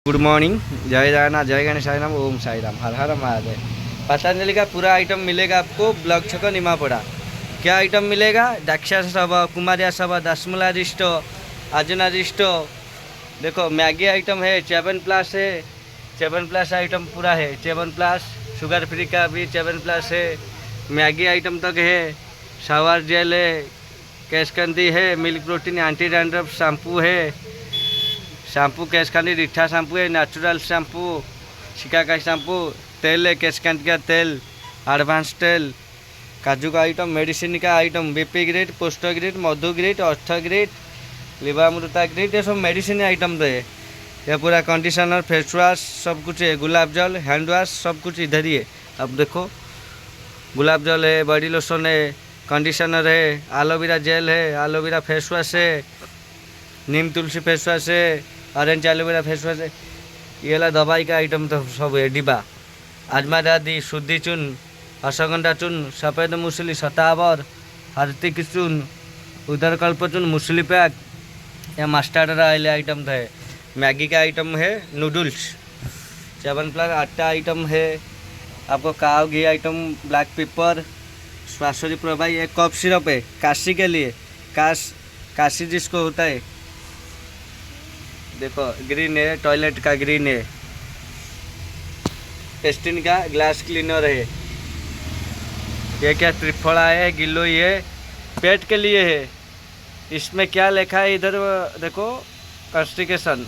Good morning. जय जगन्नाथ, जय गणेश राम, ओम साई राम, हर हर महादेव। पतंजलि का पूरा आइटम मिलेगा आपको ब्लॉक छक निमापड़ा। क्या आइटम मिलेगा? दाक्षास सब, कुमारिया सब, दसमुला रिष्टो, आजना रिष्टो। देखो मैगी आइटम है, चेवन प्लस है, चेवन प्लस आइटम पूरा है, चेवन प्लस शुगर फ्री का भी चेवन प्लस है, मैगी आइटम तक है, शावर जेल है, कैशकंदी है, milk protein, anti dandruff shampoo है, शैम्पू कैशकांडी रिठा शैम्पू है, नेचुरल शैम्पू, शिकाकाई शैम्पू, तेल है कैशकांडी का तेल, एडवांस तेल, काजू का आइटम, मेडिसिन का आइटम, बीपी ग्रेड, पोस्टो ग्रेड, मधु ग्रेड, अर्थ ग्रेड, लिवामृता ग्रेड, ये सब मेडिसिन आइटम है। ये पूरा कंडीशनर, फेस वॉश सब कुछ है, गुलाब जल, हैंड वॉश सब कुछ इधर ही है। अब देखो गुलाब जल है, बॉडी लोशन है, कंडीशनर है, एलोवेरा जेल है, एलोवेरा फेस वॉश है, नीम तुलसी फेस वॉश है, ऑरेंज एलोवेरा फेस वॉश है। ये वाला दवाई का आइटम तो सब है, डिब्बा, आजमादादी, शुद्धि चून, अश्वगंधा चून, सफ़ेद मूसली, शतावर, हार्दिक चून, उधर कल्प चून, मूसली पैक, या मस्टर्ड ऑयल आइटम है। मैगी का आइटम है, नूडल्स, 7 प्लस आटा आइटम है आपको, काव घी आइटम, ब्लैक पेपर, स्वास्थ्य प्रभाई, एक कफ सिरप है काशी के लिए, काशी जिसको होता है। देखो ग्रीन है, टॉयलेट का ग्रीन है, पेस्टिन का ग्लास क्लीनर है। ये क्या त्रिफला है, गिलोई है, पेट के लिए है। इसमें क्या लिखा है इधर देखो, कॉन्स्टिपेशन,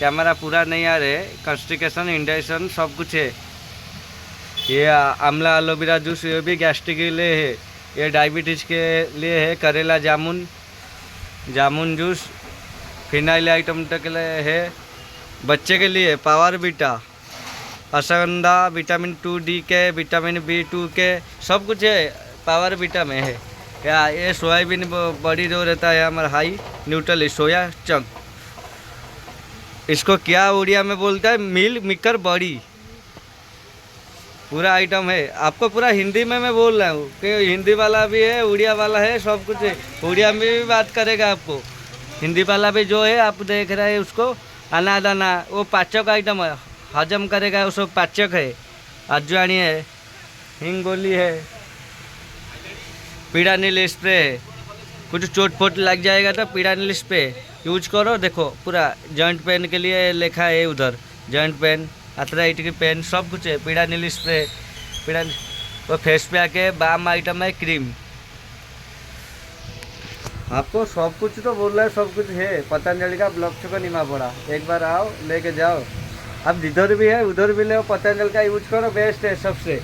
कैमरा पूरा नहीं आ रहे, कॉन्स्टिपेशन, इंडाइजेशन सब कुछ है। ये आंवला एलोवेरा जूस, ये भी गैस्ट्रिक के लिए है। ये डायबिटीज़ के लिए है, करेला जामुन, जामुन जूस, फिनाइल आइटम तक के लिए है। बच्चे के लिए power beta, ashwagandha, vitamin 2D के, विटामिन B2 के, सब कुछ है पावर बीटा में है। ये सोयाबीन बड़ी जो रहता है हमारा हाई न्यूट्रल सोया चंक, इसको क्या उड़िया में बोलता है, मिल मिकर बड़ी, पूरा आइटम है। आपको पूरा हिंदी में मैं बोल रहा हूँ कि हिंदी वाला भी है, उड़िया वाला है, सब कुछ है। उड़िया में भी बात करेगा आपको, हिंदी वाला भी जो है आप देख रहे हैं उसको, अनाज दाना, वो पाचक आइटम है, हजम करेगा, वो सब पाचक है। अजवाणी है, हिंगोली है, पीड़ा नील स्प्रे है, कुछ चोट फोट लग जाएगा तो पीड़ा नील स्प्रे यूज करो। देखो पूरा जॉइंट पेन के लिए लिखा है उधर, जॉइंट पेन, आर्थराइटिस पेन, सब कुछ है। पीड़ा नील स्प्रे, पीड़ा वो फेस पैक है, बाम आइटम है, क्रीम, आपको सब कुछ तो बोल रहा है, सब कुछ है। पतंजलि का ब्लॉक छक निमापड़ा, एक बार आओ लेके जाओ। अब जिधर भी है उधर भी ले, पतंजलि का यूज करो, बेस्ट है सबसे।